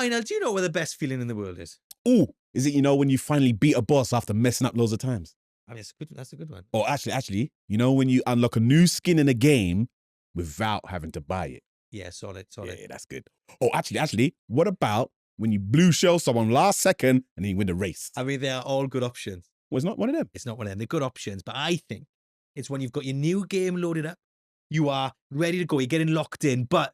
I know. Do you know what the best feeling in the world is? Oh, is it, when you finally beat a boss after messing up loads of times? I mean, that's a good one. Or actually, when you unlock a new skin in a game without having to buy it. Yeah, solid. Yeah, that's good. Oh, actually, what about when you blue shell someone last second and then you win the race? I mean, they are all good options. Well, it's not one of them. It's not one of them. They're good options, but I think it's when you've got your new game loaded up, you are ready to go, you're getting locked in, but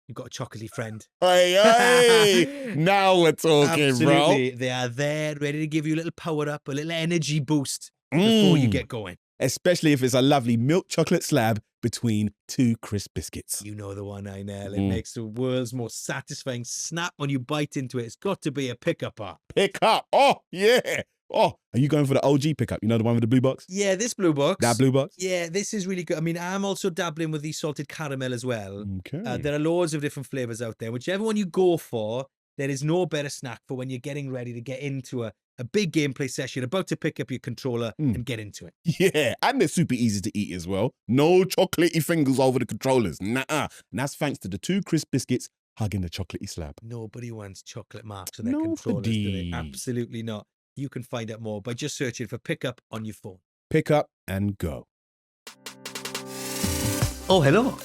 you've got a chocolatey friend. Hey, now we're talking, Absolutely. bro. They are there, ready to give you a little power up, a little energy boost before you get going. Especially if it's a lovely milk chocolate slab between two crisp biscuits. You know the one, I know. It makes the world's most satisfying snap when you bite into it. It's got to be a pickup bar. Pickup. Oh, yeah. Oh, are you going for the OG pickup? You know, the one with the blue box? Yeah, this blue box. That blue box? Yeah, this is really good. I mean, I'm also dabbling with the salted caramel as well. Okay. There are loads of different flavors out there. Whichever one you go for, there is no better snack for when you're getting ready to get into a big gameplay session, about to pick up your controller and get into it. Yeah, and they're super easy to eat as well. No chocolatey fingers over the controllers. Nuh-uh. And that's thanks to the two crisp biscuits hugging the chocolatey slab. Nobody wants chocolate marks on their controllers, do they? Absolutely not. You can find out more by just searching for Pickup on your phone. Pick up and go. Oh, hello.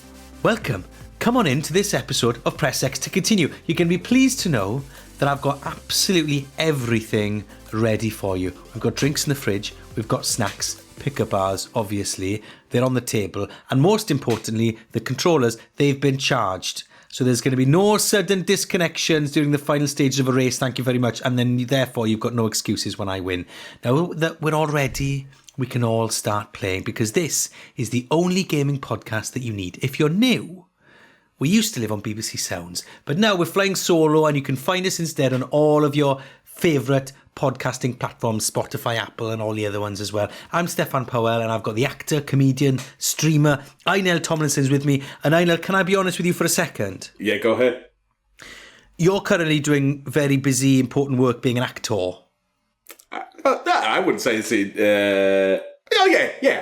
Welcome. Come on in to this episode of Press X to continue. You can be pleased to know that I've got absolutely everything ready for you. We've got drinks in the fridge. We've got snacks, pickup bars, obviously. They're on the table. And most importantly, the controllers, they've been charged. So there's going to be no sudden disconnections during the final stages of a race. Thank you very much. And then therefore, you've got no excuses when I win. Now that we're all ready, we can all start playing, because this is the only gaming podcast that you need. If you're new, we used to live on BBC Sounds, but now we're flying solo, and you can find us instead on all of your favourite podcasting platforms, Spotify, Apple, and all the other ones as well. I'm Stefan Powell, and I've got the actor, comedian, streamer, Einel Tomlinson's with me. And Einel, can I be honest with you for a second? Yeah, go ahead. You're currently doing very busy, important work being an actor. I wouldn't say it's...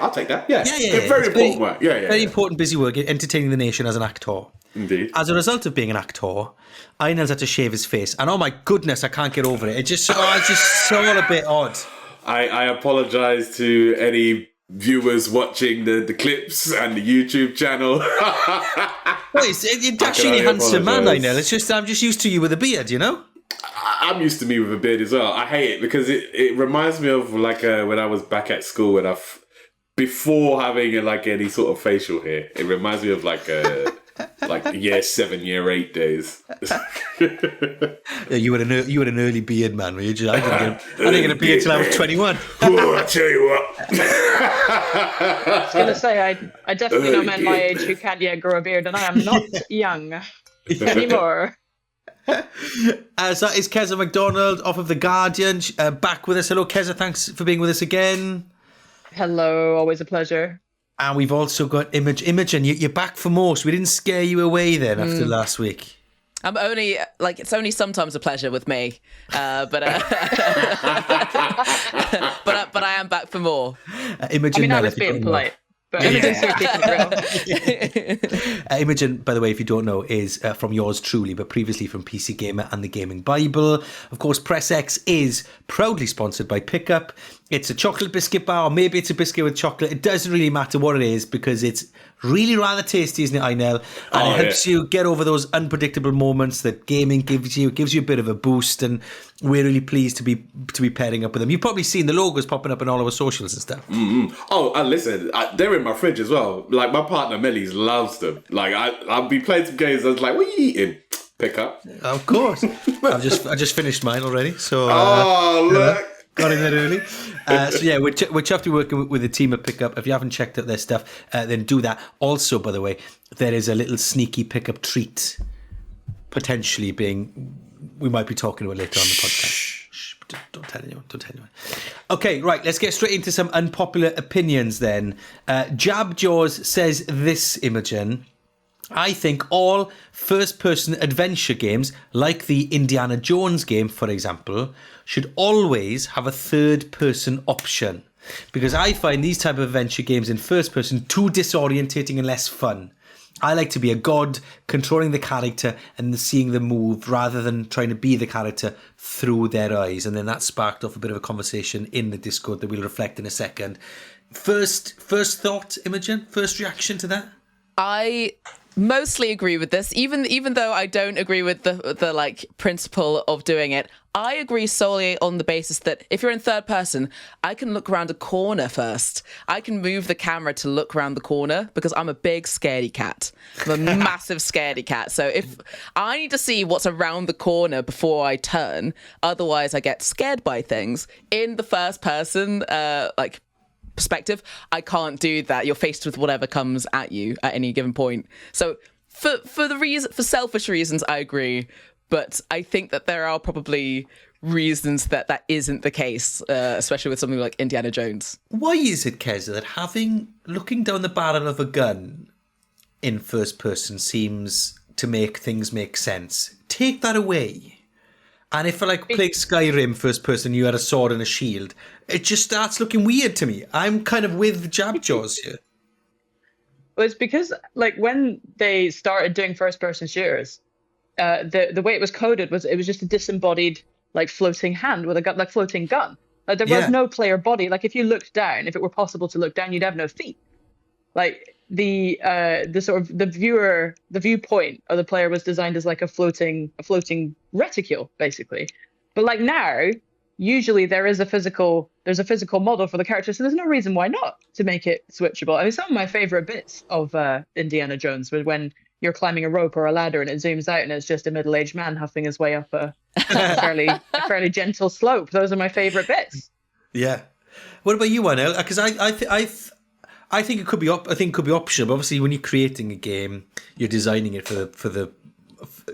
I'll take that. Yeah. Very important work. Very important, busy work, entertaining the nation as an actor. Indeed. As a result of being an actor, Einel's had to shave his face. And oh my goodness, I can't get over it. It's just so a bit odd. I apologise to any viewers watching the clips and the YouTube channel. Well, you're dashingly handsome man, Einel. It's just, I'm just used to you with a beard, you know? I'm used to me with a beard as well. I hate it because it reminds me of like when I was back at school when before having any sort of facial hair. It reminds me of like year 7, year 8 days. Yeah, you had an early beard, man. Were you? I didn't get a beard till I was 21. Oh, I tell you what. I was going to say, I definitely know men my age who can't yet grow a beard, and I am not young anymore. So that is Keza MacDonald off of The Guardian, back with us. Hello, Keza. Thanks for being with us again. Hello, always a pleasure. And we've also got Imogen. You're back for more, so we didn't scare you away then after last week. I'm only it's only sometimes a pleasure with me, but I am back for more. Imogen, I was being polite. But Imogen, by the way, if you don't know, is from yours truly, but previously from PC Gamer and the Gaming Bible. Of course, Press X is proudly sponsored by Pickup. It's a chocolate biscuit bar, or maybe it's a biscuit with chocolate. It doesn't really matter what it is, because it's really rather tasty, isn't it, Einel? And it helps you get over those unpredictable moments that gaming gives you. It gives you a bit of a boost, and we're really pleased to be pairing up with them. You've probably seen the logos popping up on all our socials and stuff. Mm-hmm. Oh, and listen, they're in my fridge as well. Like, my partner Melis loves them. Like, I'll be playing some games. I was like, "What are you eating?" Pickup. Of course. I just finished mine already. So. Look. Got in there early. So yeah, we're chuffed to be working with the team at Pickup. If you haven't checked out their stuff, then do that. Also, by the way, there is a little sneaky Pickup treat potentially we might be talking about later on the podcast. Shh, don't tell anyone. Okay, right, let's get straight into some unpopular opinions then. Jab Jaws says this, Imogen. I think all first-person adventure games, like the Indiana Jones game, for example, should always have a third-person option. Because I find these type of adventure games in first-person too disorientating and less fun. I like to be a god controlling the character and seeing them move rather than trying to be the character through their eyes. And then that sparked off a bit of a conversation in the Discord that we'll reflect in a second. First thought, Imogen? First reaction to that? I mostly agree with this, even though I don't agree with the like principle of doing it. I agree solely on the basis that if you're in third person, I can look around a corner first. I can move the camera to look around the corner because I'm a big scaredy cat. I'm a massive scaredy cat. So if I need to see what's around the corner before I turn, otherwise I get scared by things. In the first person, perspective, I can't do that. You're faced with whatever comes at you at any given point. So for selfish reasons, I agree. But I think that there are probably reasons that isn't the case, especially with something like Indiana Jones. Why is it, Keza, that looking down the barrel of a gun in first person seems to make things make sense? Take that away. And if I playing Skyrim first person, you had a sword and a shield, it just starts looking weird to me. I'm kind of with Jabjaws here. Well, it's because when they started doing first person shooters, the way it was coded was it was just a disembodied floating hand with a gun, floating gun. There was no player body. If you looked down, if it were possible to look down, you'd have no feet. The viewpoint of the player was designed as a floating reticule, basically. But now, usually there's a physical model for the character, so there's no reason why not to make it switchable. I mean, some of my favorite bits of Indiana Jones was when you're climbing a rope or a ladder and it zooms out and it's just a middle-aged man huffing his way up a fairly gentle slope. Those are my favorite bits. Yeah. What about you, Anel? Because I think it could be optional. But obviously, when you're creating a game, you're designing it for the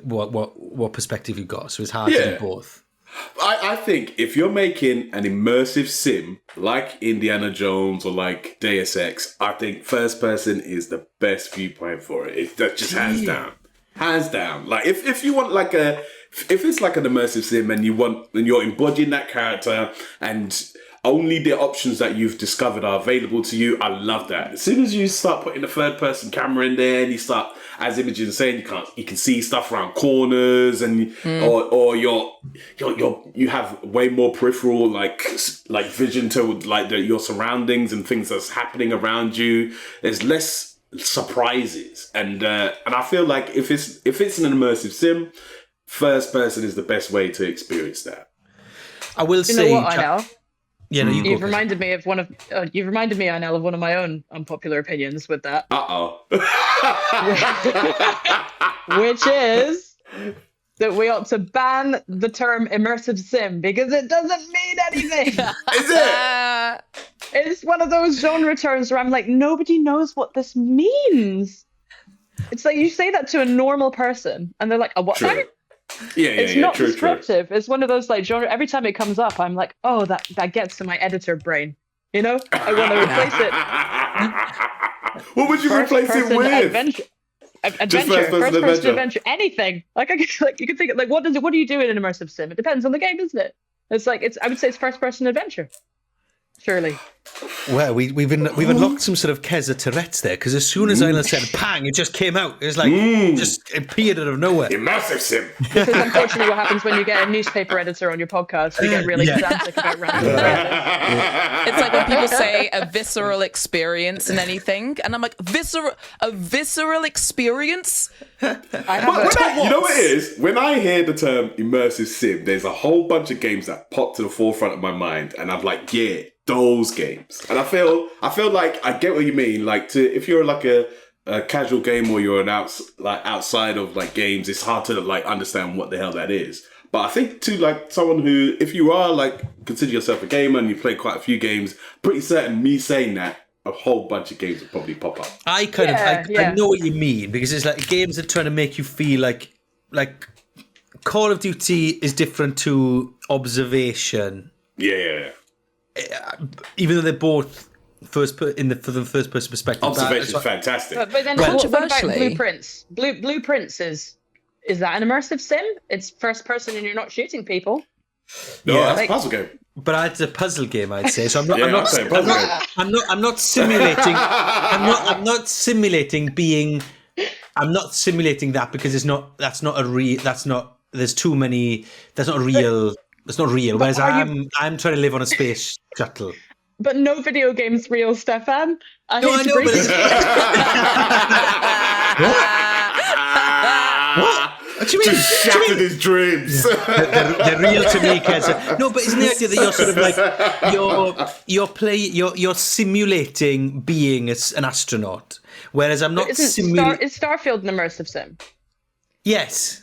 what perspective you've got. So it's hard to do both. I think if you're making an immersive sim like Indiana Jones or like Deus Ex, I think first person is the best viewpoint for it. That's just hands down. If you want if it's like an immersive sim and you're embodying that character and only the options that you've discovered are available to you, I love that. As soon as you start putting the third person camera in there and you start, as Imogen saying, you can see stuff around corners and or you have way more peripheral vision to your surroundings and things that's happening around you. There's less surprises and I feel like if it's an immersive sim, first person is the best way to experience that. I will say, know what, I know. Yeah, no, you've reminded me of one of Anel, of one of my own unpopular opinions with that. Which is that we ought to ban the term immersive sim because it doesn't mean anything. Is it? It's one of those genre terms where I'm like, nobody knows what this means. It's like you say that to a normal person and they're like, oh, what? It's not descriptive. True. It's one of those genre. Every time it comes up, I'm like, oh, that gets to my editor brain. I want to replace it. What would you replace it with? Adventure, first-person adventure, anything. You can think what do you do in an immersive sim? It depends on the game, isn't it? I would say it's first-person adventure. Surely. Well, we've unlocked some sort of Keza Tourette's there because as soon as I said "pang," it just came out. It was just appeared out of nowhere. Immersive sim. This is unfortunately what happens when you get a newspaper editor on your podcast. You get really pedantic about random phrases. It's like when people say a visceral experience in anything, and I'm like, a visceral experience. You know what it is? When I hear the term immersive sim, there's a whole bunch of games that pop to the forefront of my mind, and I'm like, yeah, those games. And I feel like I get what you mean. If you're a casual game or you're outside of games, it's hard to understand what the hell that is. But I think to someone who, if you are consider yourself a gamer and you play quite a few games, pretty certain me saying that a whole bunch of games will probably pop up. I know what you mean because it's games that are trying to make you feel like Call of Duty is different to Observation. Yeah. Even though they're both for the first person perspective. Observation is fantastic. But then what about Blueprints? Blueprints is that an immersive sim? It's first person and you're not shooting people. No, that's a puzzle game. But it's a puzzle game, I'd say. So I'm not I'm simulating. I'm not simulating being I'm not simulating that because it's not. That's not a real. That's not. There's too many. That's not real. It's not real. Whereas I'm trying to live on a space shuttle. But no video game's real, Stefan. I No, hate I to know, break but it. What? What do you mean? Just shattered his dreams. They're real to me, Kez. No, but isn't the idea that you're sort of like you're simulating being an astronaut, whereas I'm not simulating. Is Starfield an immersive sim? Yes.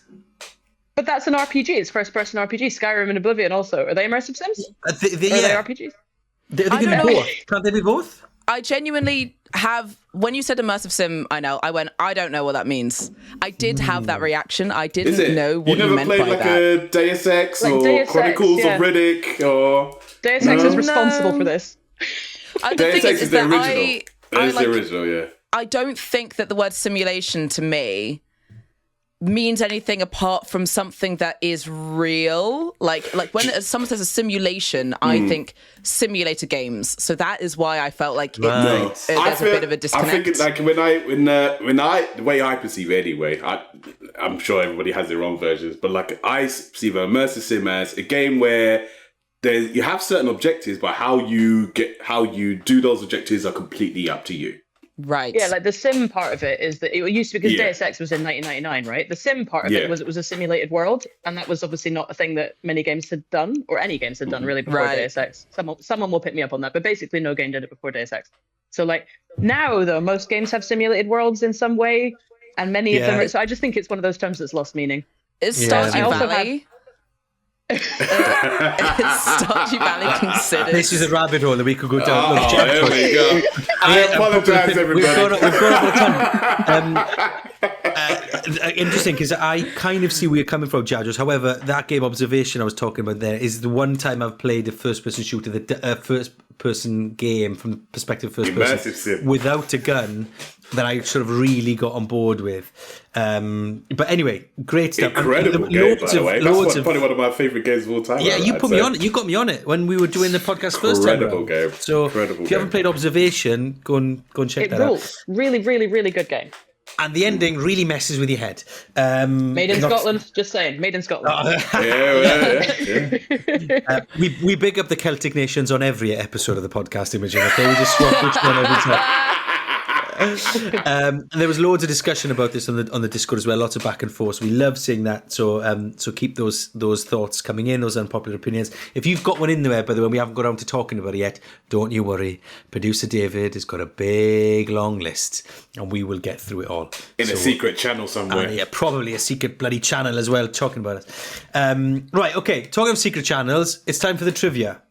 But that's an RPG. It's first-person RPG. Skyrim and Oblivion also. Are they immersive sims? Are Yeah. they RPGs? They can be don't know. both. Can't they be both? I genuinely have, when you said immersive sim, I went, I don't know what that means. I did have that reaction. I Is didn't it? know what you never meant played by like that. a Deus Ex Like or Deus Ex, Chronicles yeah. of Riddick or Deus Ex is No. responsible for this. The Deus thing Ex is the that original. That is the original, yeah. I don't think that the word simulation to me means anything apart from something that is real. Like when someone says a simulation, I think simulator games. So that is why I felt like Right. there's a bit of a disconnect. I think like when I the way I perceive it anyway, I'm sure everybody has their own versions, but like I perceive an immersive sim as a game where you have certain objectives, but how you do those objectives are completely up to you. Right. Yeah, like the sim part of it is that it used to be because Yeah. Deus Ex was in 1999, right? The sim part of Yeah. it was a simulated world, and that was obviously not a thing that many games had done, or any games had done really before Right. Deus Ex. Someone will pick me up on that, but basically no game did it before Deus Ex. So like now though, most games have simulated worlds in some way, and many of them. So I just think it's one of those terms that's lost meaning. Is Yeah. Stardew I also Valley? Is Stardew Valley considered? This is a rabbit hole that we could go down. Oh, there we go. I apologise, everybody. We've got a ton. Interesting, because I kind of see where you're coming from, Jadros. However, that game Observation I was talking about there is the one time I've played a first-person shooter, the first-person game from the perspective of first Immersive person sim. without a gun that I sort of really got on board with. But anyway, great stuff. Incredible And game, by the way. loads That's of probably one of my favourite games of all time. yeah, you I'd put me say. on it. You got me on it when we were doing the podcast first time. Incredible around. game. So Incredible if you haven't game. played Observation, go and check It that rules. out. Really, really, really good game. And the ending really messes with your head. Made in not- Scotland. Just saying, made in Scotland. Yeah. We big up the Celtic nations on every episode of the podcast, Imogen. Okay, we just swap which one every time. And there was loads of discussion about this on the Discord as well, lots of back and forth. We love seeing that. So keep those thoughts coming in, those unpopular opinions. If you've got one in there, by the way, we haven't got around to talking about it yet, don't you worry. Producer David has got a big long list, and we will get through it all In a secret channel somewhere. yeah, probably a secret bloody channel as well, talking about it. Right, okay, talking of secret channels, it's time for the trivia.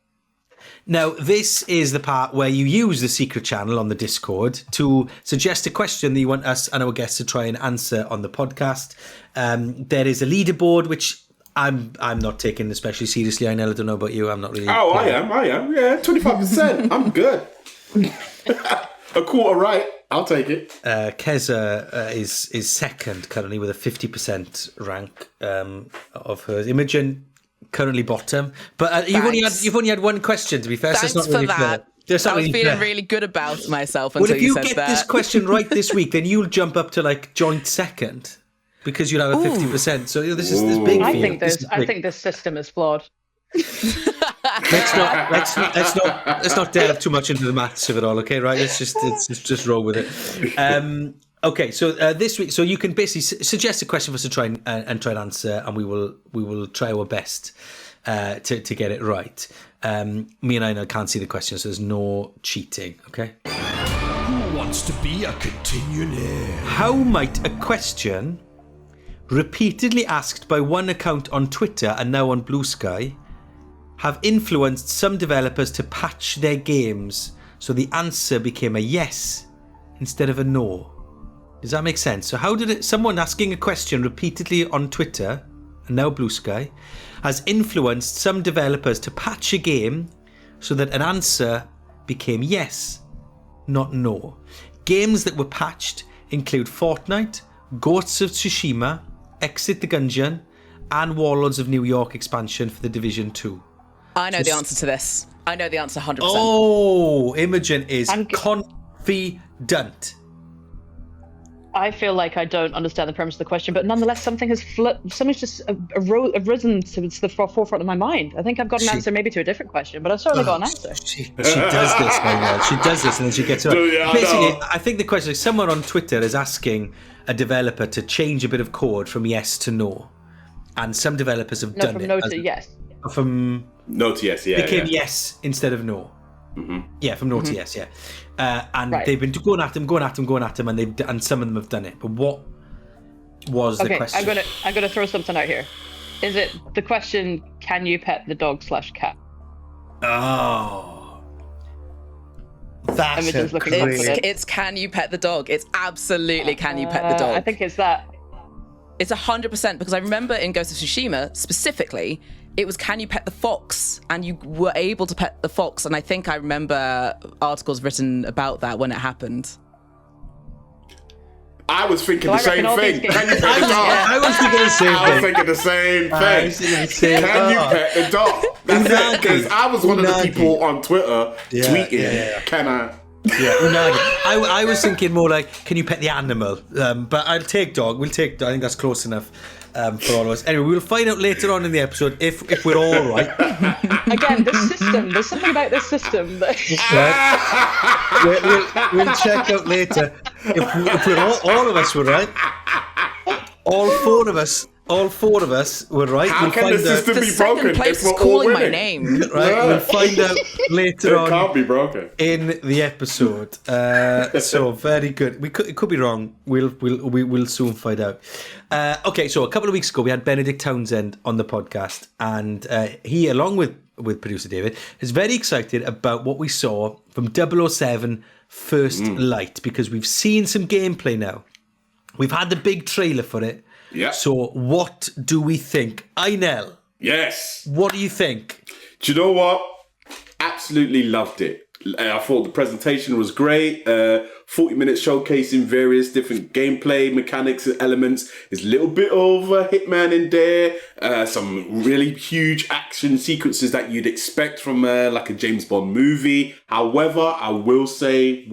Now, this is the part where you use the secret channel on the Discord to suggest a question that you want us and our guests to try and answer on the podcast. There is a leaderboard, which I'm not taking especially seriously. I don't know about you. I'm not really. Oh, I am. Yeah, 25%. I'm good. A quarter right. I'll take it. Keza is second currently with a 50% rank of hers. Imogen currently bottom, but you've only had one question, to be fair. Thanks so it's not really for that. Fair. I was feeling really good about myself Well, until if you you said get that. this question right this week, then you'll jump up to like joint second because you'll have a 50%. So this is big for I you. think This this. is I big. think this system is flawed. Let's not delve too much into the maths of it all. Okay, right? Let's just roll with it. Okay, so this week, so you can basically suggest a question for us to try and try and answer, and we will try our best to get it right. Me and I can't see the question, so there's no cheating. Okay. Who wants to be a continuing? How might a question repeatedly asked by one account on Twitter and now on Blue Sky have influenced some developers to patch their games so the answer became a yes instead of a no? Does that make sense? So how did someone asking a question repeatedly on Twitter and now Blue Sky has influenced some developers to patch a game so that an answer became yes, not no? Games that were patched include Fortnite, Ghosts of Tsushima, Exit the Gungeon, and Warlords of New York expansion for the Division 2. I know the answer to this. I know the answer 100%. Oh, Imogen is I'm confident. I feel like I don't understand the premise of the question, but nonetheless, something's just arisen to the forefront of my mind. I think I've got an answer maybe to a different question, but I've certainly got an answer. She does this very well. She does this, and then she gets to Yeah, basically. I think the question is, someone on Twitter is asking a developer to change a bit of code from yes to no, and some developers have done From it. no to yes. From No to yes, yeah. became yes instead of no. Mm-hmm. Yeah, from no to yes, yeah. And Right. they've been going at them, and some of them have done it. But what was the question? I'm gonna throw something out here. Is it the question? Can you pet the dog/cat? Oh, that's Imogen's a looking up great- for it. It's can you pet the dog? It's absolutely can you pet the dog? I think it's that. It's 100% because I remember in Ghost of Tsushima specifically, it was can you pet the fox, and you were able to pet the fox, and I think I remember articles written about that when it happened. I was thinking So the I reckon same all thing. these Can you games- pet the dog? I was thinking the same I was thing. thinking the same I was thing. thinking the same Can you thing. pet the dog? That's it. Because I was one of the Unagi. people on Twitter tweeting, yeah. can I? Yeah, unagi. I was thinking more like, can you pet the animal? But I'll take dog. We'll take dog. I think that's close enough for all of us. Anyway, we'll find out later on in the episode if we're all right. Again, this system. There's something about this system that. We'll check out later if we're all of us were right. All four of us were right. How We'll can find the system The be second broken place if is we're all calling my winning? name. Right, Yeah. we'll find out later It on can't be broken. in the episode. So very good. It could be wrong. We'll soon find out. Okay, so a couple of weeks ago we had Benedict Townsend on the podcast, and he, along with producer David, is very excited about what we saw from 007 First Light, because we've seen some gameplay now. We've had the big trailer for it. Yeah. So what do we think? Einel, Yes. what do you think? Do you know what? Absolutely loved it. I thought the presentation was great. 40 minutes showcasing various different gameplay mechanics and elements. There's a little bit of Hitman in there. Some really huge action sequences that you'd expect from like a James Bond movie. However, I will say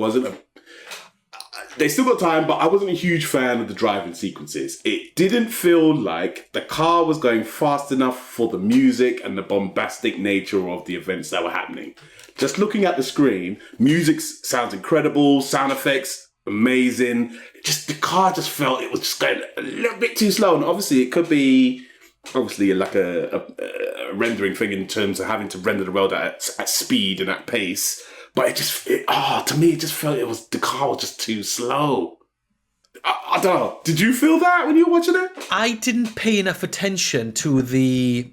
they still got time, but I wasn't a huge fan of the driving sequences. It didn't feel like the car was going fast enough for the music and the bombastic nature of the events that were happening. Just looking at the screen, music sounds incredible, sound effects amazing. Just the car just felt it was just going a little bit too slow. And obviously, it could be like a rendering thing in terms of having to render the world at speed and at pace. But to me, it just felt the car was just too slow. I don't know. Did you feel that when you were watching it? I didn't pay enough attention to the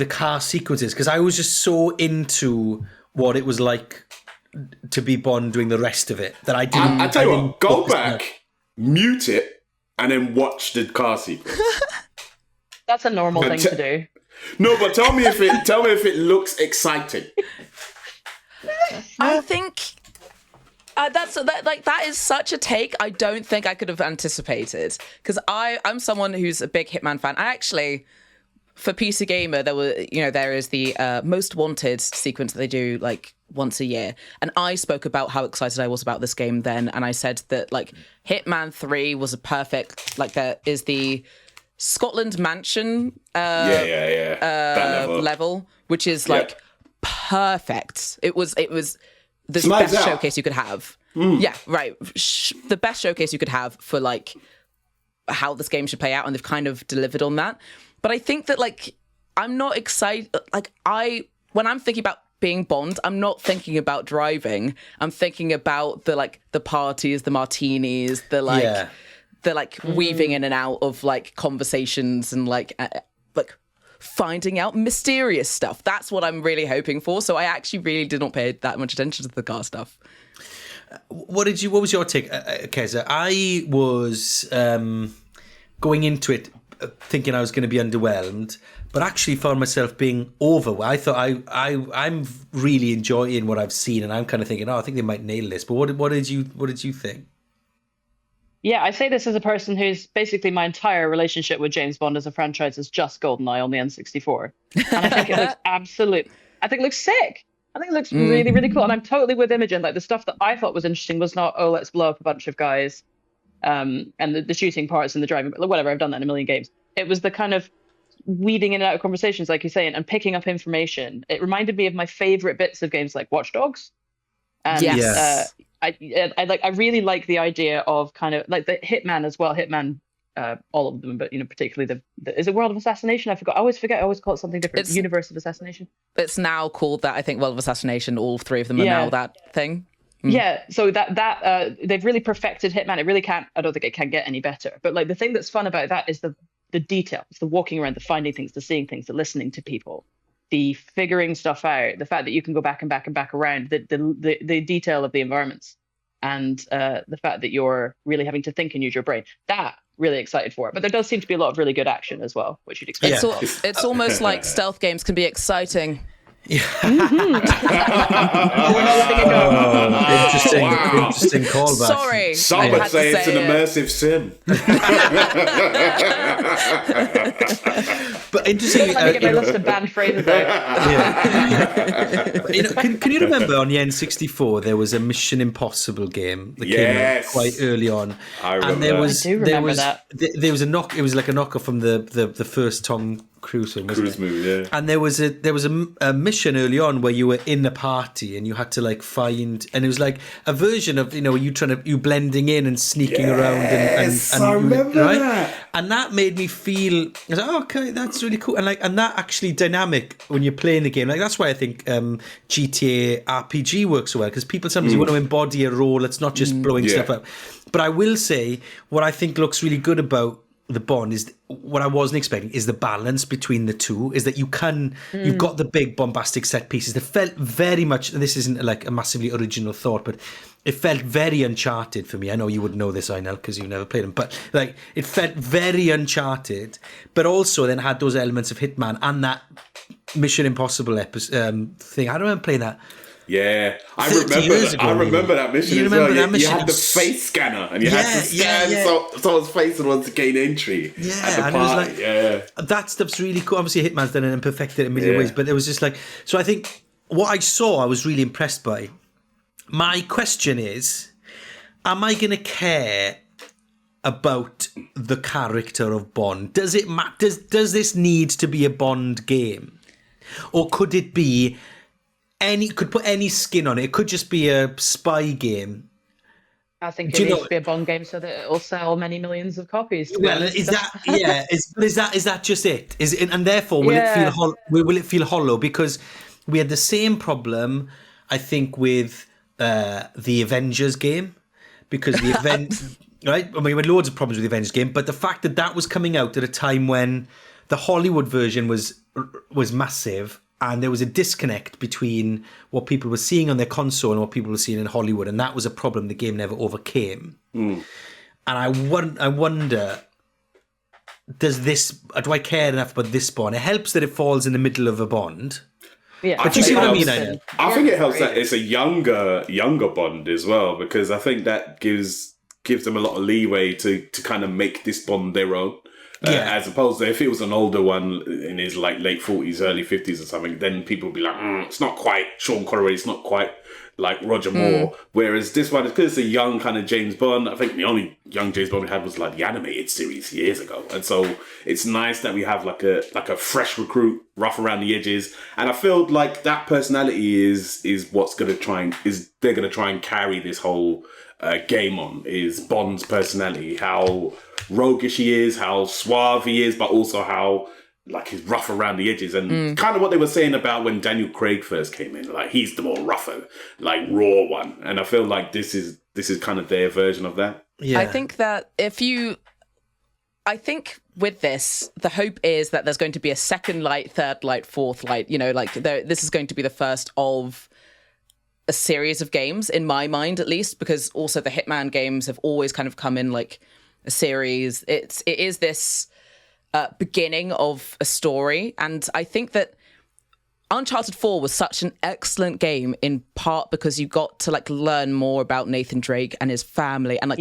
car sequences because I was just so into what it was like to be Bond doing the rest of it that I didn't. I tell you didn't what, go focus back, enough. mute it, and then watch the car sequence. That's a normal thing to do. No, but tell me if it looks exciting. I think that is such a take I don't think I could have anticipated, because I'm someone who's a big Hitman fan. I actually, for PC Gamer, there is the Most Wanted sequence that they do like once a year, and I spoke about how excited I was about this game then, and I said that like Hitman 3 was a perfect, like there is the Scotland Mansion That level, which is like perfect. It was the Slides best out. showcase you could have. Yeah, right. The best showcase you could have for like how this game should play out, and they've kind of delivered on that. But I think that like I'm not excited. Like when I'm thinking about being Bond, I'm not thinking about driving. I'm thinking about the parties, the martinis, the weaving in and out of like conversations and like finding out mysterious stuff. That's what I'm really hoping for. So I actually really did not pay that much attention to the car stuff. What was your take, Keza? I was going into it thinking I was going to be underwhelmed, but actually found myself being overwhelmed. I thought I'm really enjoying what I've seen, and I'm kind of thinking, I think they might nail this. But what did you think? Yeah, I say this as a person who's basically my entire relationship with James Bond as a franchise is just GoldenEye on the N64. And I think it looks I think it looks sick. I think it looks really, really cool. And I'm totally with Imogen. Like the stuff that I thought was interesting was not, let's blow up a bunch of guys and the shooting parts and the driving, whatever. I've done that in a million games. It was the kind of weaving in and out of conversations, like you're saying, and picking up information. It reminded me of my favorite bits of games like Watch Dogs. And Yes. I really like the idea of kind of like the Hitman as well. Hitman, all of them, but particularly is it World of Assassination? I forgot. I always forget. I always call it something different. It's- Universe of Assassination. It's now called that. I think World of Assassination. All three of them are Yeah. now that thing. Yeah, so that they've really perfected Hitman. It really can't. I don't think it can get any better. But like the thing that's fun about that is the detail. It's the walking around, the finding things, the seeing things, the listening to people, the figuring stuff out. The fact that you can go back and back and back around. The detail of the environments, and the fact that you're really having to think and use your brain. That really excited for it. But there does seem to be a lot of really good action as well, which you'd expect. It's almost like stealth games can be exciting. We're not letting it go. Interesting callback. Sorry, Some I would had say to it's an immersive sim. But interestingly, Let me get my list of banned phrases out. can you remember on the N64 there was a Mission Impossible game that came out Yes. quite early on, I remember and there that. was I do remember that. there was a knock. It was like a knockoff from the first Tom Cruise film, wasn't Cruise it? movie, yeah. And there was a mission early on where you were in the party and you had to like find, and it was like a version of you blending in and sneaking around Yes, I remember that. and that made me feel I was like, oh, okay, that's really cool, and that actually dynamic when you're playing the game, like that's why I think GTA RPG works so well, because people sometimes want to embody a role. It's not just blowing stuff up. But I will say what I think looks really good about the Bond is what I wasn't expecting is the balance between the two, is that you've got the big bombastic set pieces that felt very much, and this isn't like a massively original thought, but it felt very Uncharted for me. I know you would know this, I know, because you've never played them, but like it felt very Uncharted, but also then had those elements of Hitman and that Mission Impossible thing. I remember playing that. Yeah, I 30 years ago, remember that mission You as remember well. that mission? You had the It was- face scanner, and you had to Yeah, scan yeah. someone's face in order to gain entry Yeah, at the and it was party. like Yeah, that stuff's really cool. Obviously, Hitman's done it and perfected it in a million Yeah. ways, but it was just like, so I think what I saw, I was really impressed by. My question is, am I going to care about the character of Bond? Does it matter? Does this need to be a Bond game, or could it be could put any skin on it? It could just be a spy game. I think Do it you needs know- to be a Bond game so that it'll sell many millions of copies. To be Well, honest. is that just it? And therefore will Yeah. it feel will it feel hollow? Because we had the same problem, I think, with the Avengers game, because the event right. I mean, we had loads of problems with the Avengers game, but the fact that was coming out at a time when the Hollywood version was massive. And there was a disconnect between what people were seeing on their console and what people were seeing in Hollywood, and that was a problem the game never overcame. And I wonder, do I care enough about this Bond? It helps that it falls in the middle of a Bond. Yeah, But you see what I mean, helps- Aina? I think it helps that it's a younger Bond as well, because I think that gives them a lot of leeway to kind of make this Bond their own. Yeah. As opposed to if it was an older one in his like late 40s, early 50s or something, then people would be like, it's not quite Sean Connery, it's not quite like Roger Moore. Whereas this one, because it's a young kind of James Bond, I think the only young James Bond we had was like the animated series years ago. And so it's nice that we have like a fresh recruit, rough around the edges. And I feel like that personality is what's going to they're going to try and carry this whole game on, is Bond's personality, how roguish he is, how suave he is, but also how like he's rough around the edges, and kind of what they were saying about when Daniel Craig first came in, like he's the more rougher, like raw one. And I feel like this is kind of their version of that. Yeah. I think that with this, the hope is that there's going to be a second light, third light, fourth light. This is going to be the first of a series of games, in my mind at least, because also the Hitman games have always kind of come in like a series. It is this beginning of a story, and I think that Uncharted 4 was such an excellent game in part because you got to like learn more about Nathan Drake and his family, and like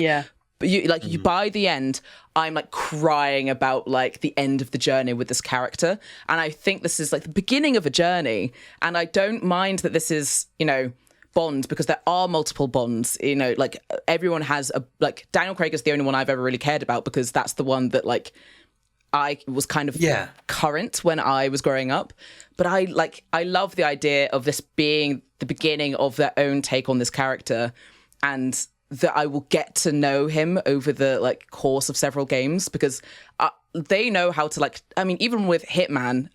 you by the end, I'm like crying about like the end of the journey with this character, and I think this is like the beginning of a journey, and I don't mind that this is bond, because there are multiple bonds, you know, like everyone has Daniel Craig is the only one I've ever really cared about, because that's the one that like I was kind of current when I was growing up. But I love the idea of this being the beginning of their own take on this character, and that I will get to know him over the like course of several games, because they know how to like, I mean, even with Hitman,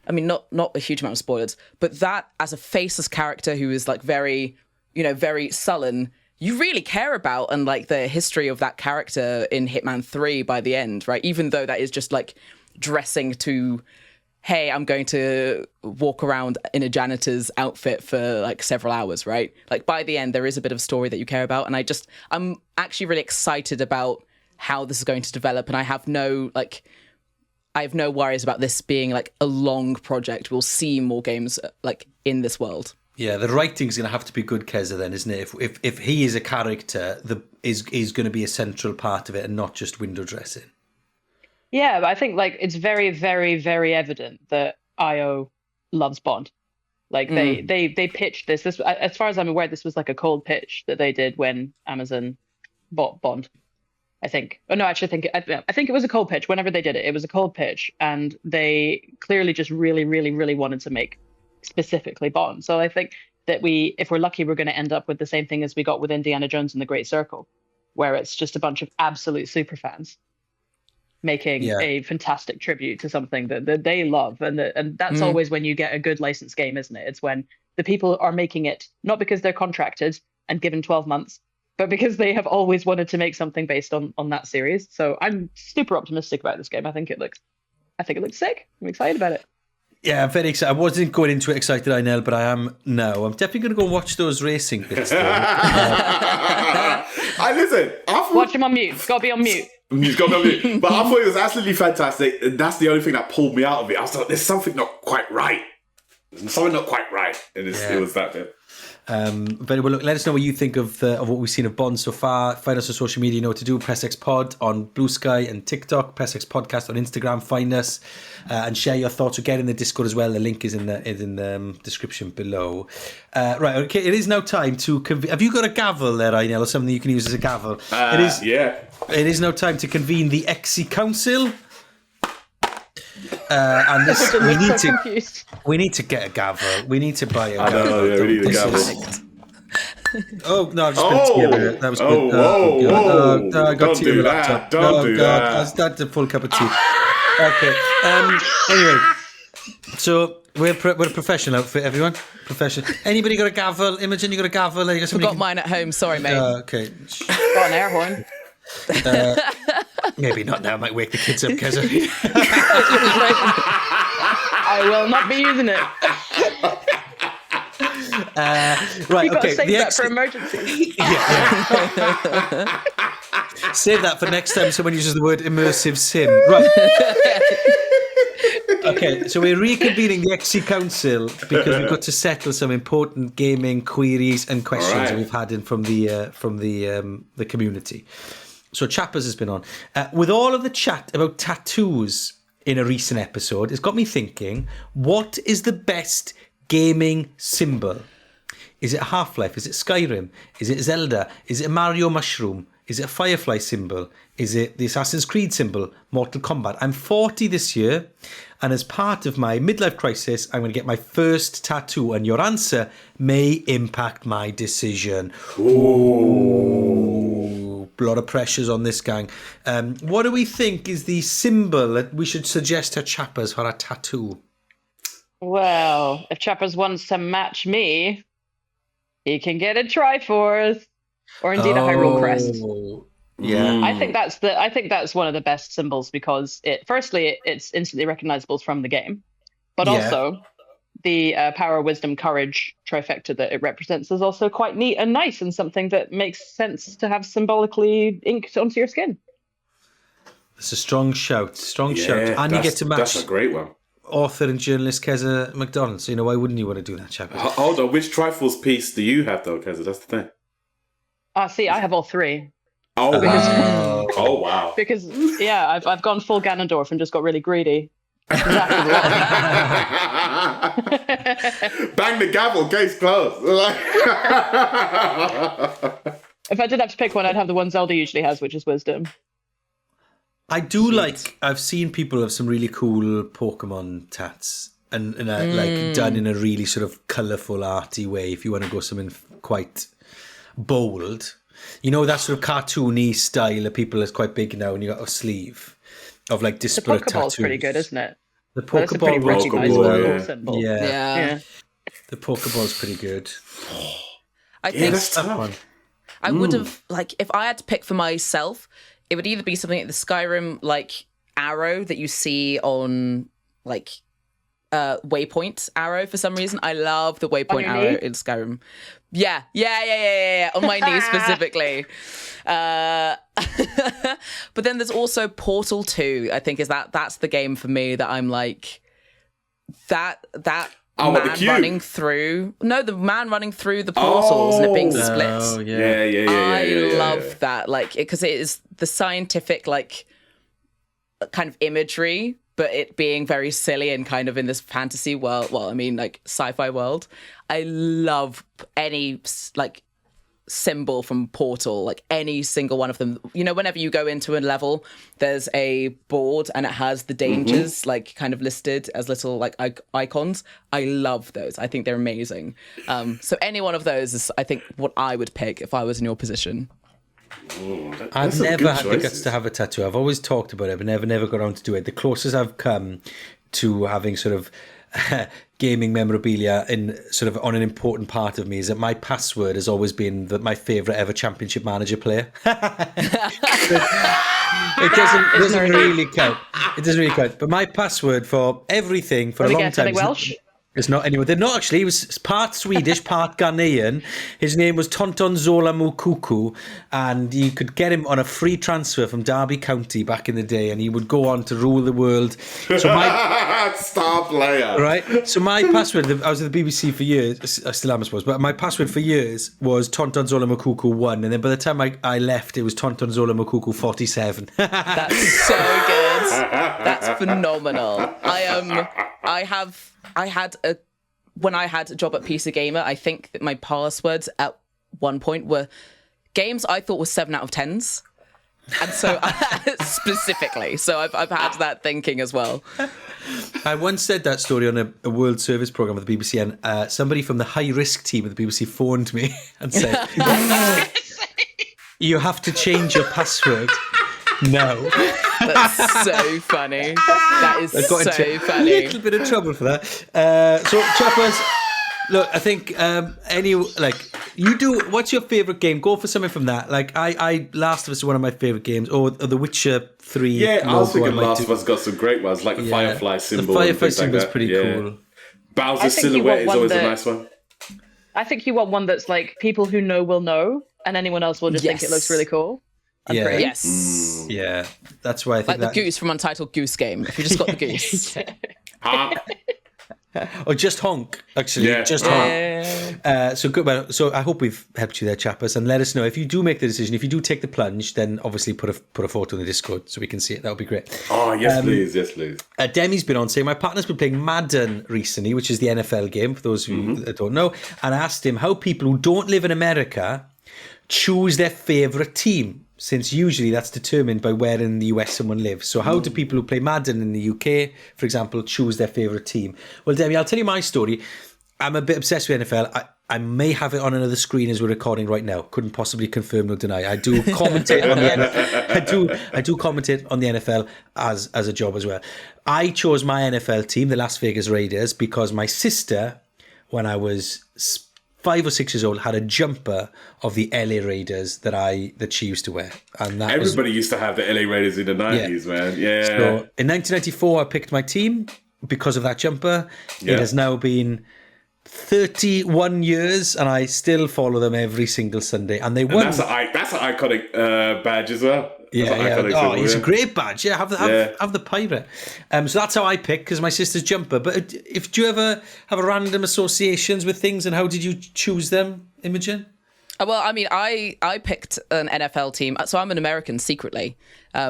I mean, not a huge amount of spoilers, but that as a faceless character who is like very, you know, very sullen, you really care about, and like the history of that character in Hitman 3 by the end, right? Even though that is just like dressing to, hey, I'm going to walk around in a janitor's outfit for like several hours, right? Like by the end, there is a bit of story that you care about. And I'm actually really excited about how this is going to develop. And I have no worries about this being like a long project. We'll see more games like in this world. Yeah, the writing's going to have to be good, Keza, then, isn't it? If he is a character, is going to be a central part of it and not just window dressing. Yeah, but I think like it's very, very, very evident that IO loves Bond. Like they pitched this. This, as far as I'm aware, this was like a cold pitch that they did when Amazon bought Bond. I think. Oh no, actually, I think it was a cold pitch. Whenever they did it, it was a cold pitch, and they clearly just really, really, really wanted to make specifically Bond. So I think that if we're lucky, we're going to end up with the same thing as we got with Indiana Jones and the Great Circle, where it's just a bunch of absolute super fans making a fantastic tribute to something that they love. And that's always when you get a good licensed game, isn't it? It's when the people are making it, not because they're contracted and given 12 months, but because they have always wanted to make something based on that series. So I'm super optimistic about this game. I think it looks sick. I'm excited about it. Yeah, I'm very excited. I wasn't going into it excited, I know, but I am now. I'm definitely going to go and watch those racing bits. Listen. Watch him on mute. It's got to be on mute. He's got on mute. But I thought it was absolutely fantastic. And that's the only thing that pulled me out of it. I was like, there's something not quite right. And it was that bit. But well, look, let us know what you think of what we've seen of Bond so far. Find us on social media. You know what to do. PressX Pod on Blue Sky and TikTok. PressX Podcast on Instagram. Find us and share your thoughts. Or get in the Discord as well. The link is in the description below. Right. Okay. It is now time to. Have you got a gavel there, Ainel, or something you can use as a gavel? It is. Yeah. It is now time to convene the XC Council. And this, we need to get a gavel. We need to buy a gavel. I know, we need a gavel. Oh no! I've just been together. That was good. I got don't do that. Don't do that. That's a full cup of tea. Okay. Anyway, so we're a professional outfit, everyone. Professional. Anybody got a gavel? Imogen, you got a gavel? I've got mine at home. Sorry, mate. Okay. Got an air horn. Maybe not now. Might wake the kids up, Keza. I will not be using it. Right. You've got okay. to save that for emergencies. Yeah. Save that for next time someone uses the word immersive sim. Right. Okay, so we're reconvening the XC Council because we've got to settle some important gaming queries and questions that we've had in from the community. So Chappers has been on. With all of the chat about tattoos in a recent episode, it's got me thinking, what is the best gaming symbol? Is it Half-Life? Is it Skyrim? Is it Zelda? Is it a Mario mushroom? Is it a Firefly symbol? Is it the Assassin's Creed symbol? Mortal Kombat? I'm 40 this year, and as part of my midlife crisis, I'm going to get my first tattoo, and your answer may impact my decision. Ooh. A lot of pressures on this gang. What do we think is the symbol that we should suggest to Chappers for a tattoo? Well, if Chappers wants to match me, he can get a Triforce, or indeed a Hyrule Crest. Yeah, I think that's one of the best symbols because it's instantly recognizable from the game, but also the power, wisdom, courage trifecta that it represents is also quite neat and nice, and something that makes sense to have symbolically inked onto your skin. It's a strong shout, and you get to match. That's a great one. Author and journalist Keza McDonald. So why wouldn't you want to do that, Chapper? Hold on, which Triforce piece do you have though, Keza? That's the thing. See, I have all three. Oh wow! Oh wow! Because I've gone full Ganondorf and just got really greedy. Bang the gavel, case closed. If I did have to pick one, I'd have the one Zelda usually has, which is wisdom. I do like. I've seen people have some really cool Pokemon tats, and like done in a really sort of colourful, arty way. If you want to go something quite bold, you know, that sort of cartoony style of people is quite big now, and you got a sleeve of like The disparate tattoos. Pokeball's pretty good, isn't it? The That's a pretty Pokeball, recognisable yeah. symbol. yeah, Yeah. the Pokeball's pretty good. I Yeah, think that's tough. I would have, like, if I had to pick for myself, it would either be something like the Skyrim, like, arrow that you see on, like, waypoint arrow for some reason. I love the waypoint your arrow knee? in Skyrim. Yeah. On my knee specifically. But then there's also Portal 2, I think that's the game for me that I'm like, that Oh, what, the man cube? running through. No, the man running through the portals and it being split. Oh yeah. Yeah. I love that, like, because it is the scientific, like, kind of imagery, but it being very silly and kind of in this fantasy world. Well, I mean, like, sci-fi world. I love any, like, symbol from Portal, like any single one of them. You know, whenever you go into a level, there's a board and it has the dangers like kind of listed as little like icons. I love those. I think they're amazing. So any one of those is, I think, what I would pick if I was in your position. I've never had the guts to have a tattoo. I've always talked about it, but never got around to do it. The closest I've come to having sort of gaming memorabilia in sort of on an important part of me is that my password has always been that my favourite ever Championship Manager player. It doesn't really count. It doesn't really count. But my password for everything for a long time. Welsh? It's not anyone. They're not actually. He was part Swedish, part Ghanaian. His name was Tonton Zola Mukuku, and you could get him on a free transfer from Derby County back in the day, and he would go on to rule the world. So my star player, right. So my password. I was at the BBC for years. I still am, I suppose. But my password for years was Tonton Zola Mukuku 1, and then by the time I left, it was Tonton Zola Mukuku 47. That's so good. That's phenomenal. When I had a job at PC Gamer, I think that my passwords at one point were games I thought were 7 out of 10s. And so specifically, so I've had that thinking as well. I once said that story on a World Service programme at the BBC, and somebody from the high risk team at the BBC phoned me and said, "You have to change your password." No. That's so funny. That is so funny. A little bit of trouble for that. So, Choppers, look, I think you do. What's your favourite game? Go for something from that. Like, I Last of Us is one of my favourite games, or The Witcher 3. Yeah, I was thinking Last of Us got some great ones, like the Firefly symbol. The Firefly symbol is like pretty cool. Bowser's silhouette is always a nice one. I think you want one that's like people who know will know, and anyone else will just think it looks really cool. Yeah. Yes. Yeah, that's why I think like the goose from Untitled Goose Game. If you just got the goose. Or just honk, actually. Yeah. Just honk. So good. Well, so I hope we've helped you there, chappers, and let us know if you do make the decision. If you do take the plunge, then obviously put a photo in the Discord so we can see it. That would be great. Oh yes, please, yes, please. Demi's been on saying my partner's been playing Madden recently, which is the NFL game for those of you that don't know, and I asked him how people who don't live in America choose their favourite team, since usually that's determined by where in the US someone lives. So how do people who play Madden in the UK, for example, choose their favourite team? Well, Demi, I'll tell you my story. I'm a bit obsessed with NFL. I may have it on another screen as we're recording right now. Couldn't possibly confirm nor deny. I do commentate on the NFL. I do commentate on the NFL as a job as well. I chose my NFL team, the Las Vegas Raiders, because my sister, when I was 5 or 6 years old, had a jumper of the LA Raiders that she used to wear, and that everybody used to have the LA Raiders in the 90s, man. Yeah. So in 1994, I picked my team because of that jumper. Yeah. It has now been 31 years, and I still follow them every single Sunday. And they won. That's an iconic badge as well. Yeah. It's a great badge. Yeah, have the pirate. So that's how I pick, because my sister's jumper. But do you ever have a random associations with things, and how did you choose them, Imogen? Well, I mean, I picked an NFL team, so I'm an American secretly. I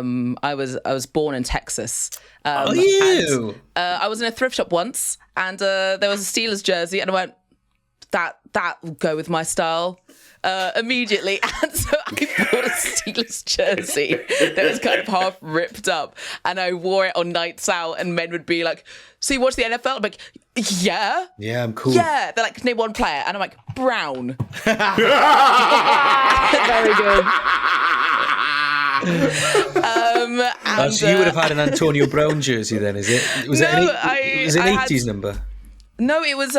was born in Texas. You. I was in a thrift shop once, and there was a Steelers jersey, and I went, that will go with my style immediately. And so I bought a Steelers jersey that was kind of half ripped up, and I wore it on nights out, and men would be like, so you watch the NFL? I'm like, yeah. Yeah, I'm cool. Yeah. They're like, name one player. And I'm like, Brown. Very good. So you would have had an Antonio Brown jersey then, is it? Was it an 80s number? No, it was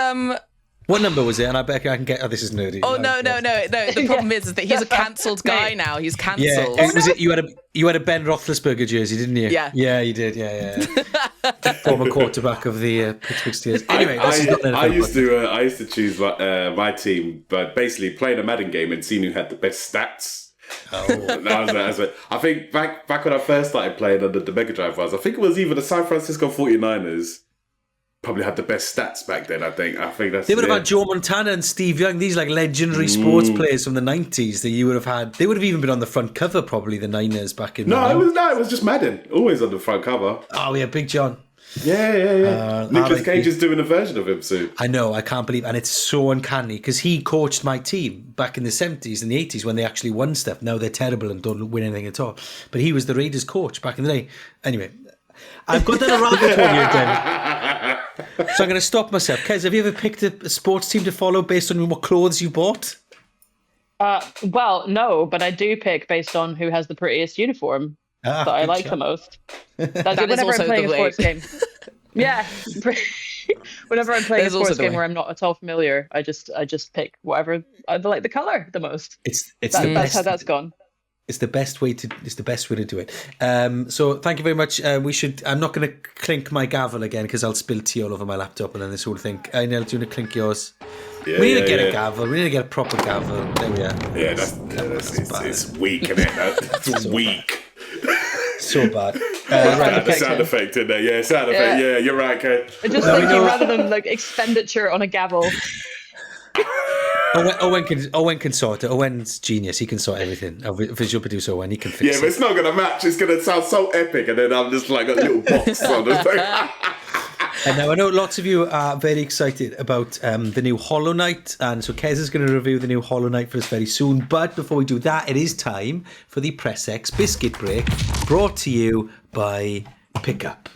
What number was it? And I bet I can get. Oh, this is nerdy. Oh no! The problem is that he's a cancelled guy now. He's cancelled. Yeah, was it you had a Ben Roethlisberger jersey, didn't you? Yeah. Yeah, you did. Yeah. Former quarterback of the Pittsburgh Steelers. Anyway, I used to choose my team, but basically playing a Madden game and seeing who had the best stats. I think back when I first started playing under the Mega Drive I think it was even the San Francisco 49ers. Probably had the best stats back then. I think that's. They would have had Joe Montana and Steve Young. These like legendary sports players from the 90s that you would have had. They would have even been on the front cover, probably the Niners back in. It was just Madden. Always on the front cover. Oh yeah, Big John. Yeah. Nicolas Cage is doing a version of him soon. I know. I can't believe, and it's so uncanny because he coached my team back in the 70s and the 80s when they actually won stuff. Now they're terrible and don't win anything at all. But he was the Raiders coach back in the day. Anyway, I've got that around for you again. So I'm going to stop myself. Kez, have you ever picked a sports team to follow based on what clothes you bought? Well, no, but I do pick based on who has the prettiest uniform that I like the most. That's whenever I'm playing a sports game. Yeah. Whenever I'm playing a sports game where I'm not at all familiar, I just pick whatever I like the color the most. That's how that's gone. It's the best way to do it. So thank you very much. I'm not going to clink my gavel again because I'll spill tea all over my laptop and then this whole thing. Nell, do you want to clink yours? Yeah, we need to get a gavel. We need to get a proper gavel. There we are. Yeah, it's weak, isn't it? That's weak. So bad. The sound effect in there. Yeah, sound effect. Yeah, you're right, Kate. I just thinking rather than like expenditure on a gavel. Owen can sort it. Owen's genius. He can sort everything. Our visual producer Owen, he can fix it. Yeah, but it's not going to match. It's going to sound so epic, and then I'm just like a little box on the thing. And now I know lots of you are very excited about the new Hollow Knight, and so Kez is going to review the new Hollow Knight for us very soon. But before we do that, it is time for the Press X Biscuit Break, brought to you by Pickup.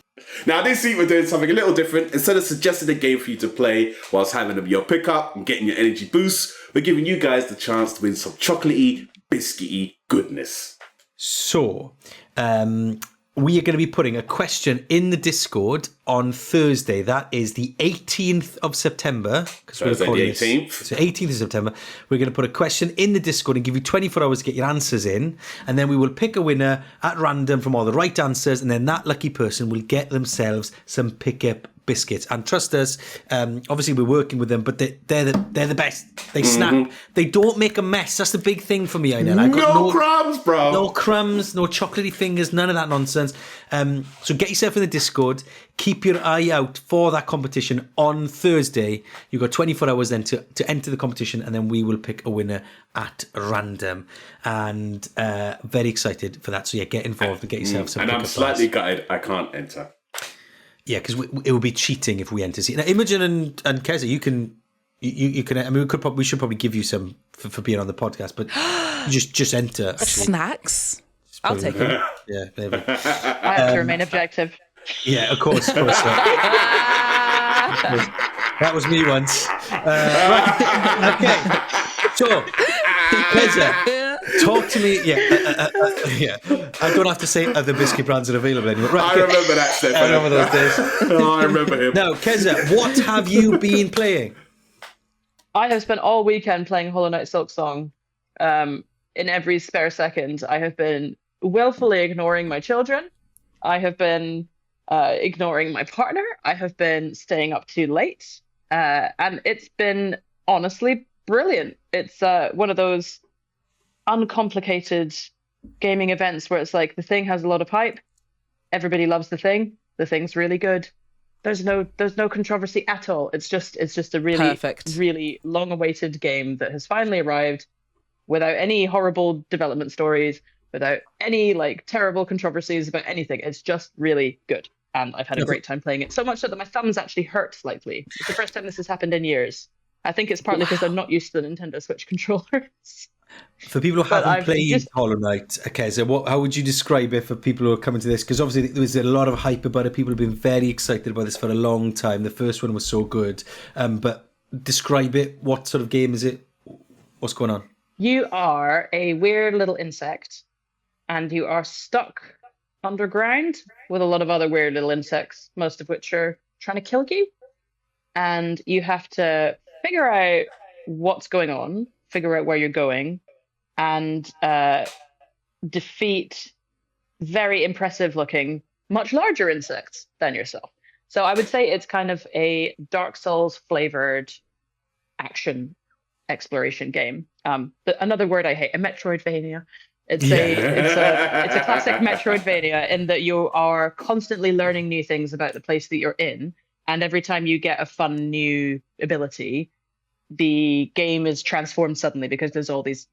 Now, this week we're doing something a little different. Instead of suggesting a game for you to play whilst having your pickup and getting your energy boost, we're giving you guys the chance to win some chocolatey, biscuity goodness. So, we are going to be putting a question in the Discord on Thursday. That is the 18th of September. Thursday the 18th. So 18th of September. We're going to put a question in the Discord and give you 24 hours to get your answers in. And then we will pick a winner at random from all the right answers. And then that lucky person will get themselves some pickup biscuits. And trust us, obviously we're working with them, but they're the best. They snap. They don't make a mess. That's the big thing for me, I know. No crumbs, bro. No crumbs, no chocolatey fingers, none of that nonsense. So get yourself in the Discord. Keep your eye out for that competition on Thursday. You've got 24 hours then to enter the competition, and then we will pick a winner at random. And very excited for that. So yeah, get involved and get yourself some. And I'm slightly gutted I can't enter. Yeah, because it would be cheating if we enter. Now, Imogen and Keza, you can. I mean, we should probably give you some for being on the podcast, but just enter. Actually. Snacks. I'll take them. Yeah, maybe. I have to remain objective. Yeah, of course. Yeah. That was me once. Right. Okay. So, Keza, talk to me. Yeah. I don't have to say other biscuit brands are available anymore. Right, I remember that, Steph. I remember those days. I remember him. Now, Keza, what have you been playing? I have spent all weekend playing Hollow Knight Silk Song. In every spare second, I have been willfully ignoring my children. I have been ignoring my partner. I have been staying up too late. And it's been honestly brilliant. It's one of those uncomplicated gaming events where it's like the thing has a lot of hype. Everybody loves the thing. The thing's really good. There's no controversy at all. It's just a really, Perfect. really long-awaited game that has finally arrived. without any horrible development stories, without any like terrible controversies about anything. It's just really good. And I've had a great time playing it. So much so that my thumbs actually hurt slightly. It's the first time this has happened in years. I think it's partly because I'm not used to the Nintendo Switch controllers. For people who But haven't I've played just- Hollow Knight, okay, so how would you describe it for people who are coming to this? Because obviously there was a lot of hype about it. People have been very excited about this for a long time. The first one was so good. But describe it. What sort of game is it? What's going on? You are a weird little insect, and you are stuck underground with a lot of other weird little insects, most of which are trying to kill you. And you have to figure out what's going on, figure out where you're going, and defeat very impressive looking, much larger insects than yourself. So I would say it's kind of a Dark Souls flavored action exploration game. But another word I hate, a Metroidvania. It's a classic Metroidvania in that you are constantly learning new things about the place that you're in, and every time you get a fun new ability, the game is transformed suddenly because there's all these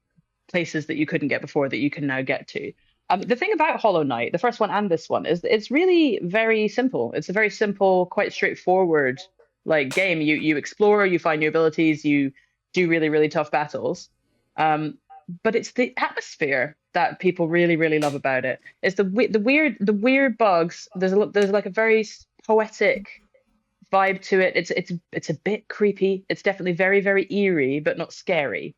places that you couldn't get before that you can now get to. The thing about Hollow Knight, the first one and this one, is it's really very simple. It's a very simple, quite straightforward like game. You explore, you find new abilities, you do really, really tough battles. But it's the atmosphere that people really, really love about it. It's the weird bugs. There's like a very poetic vibe to it. It's a bit creepy. It's definitely very, very eerie, but not scary.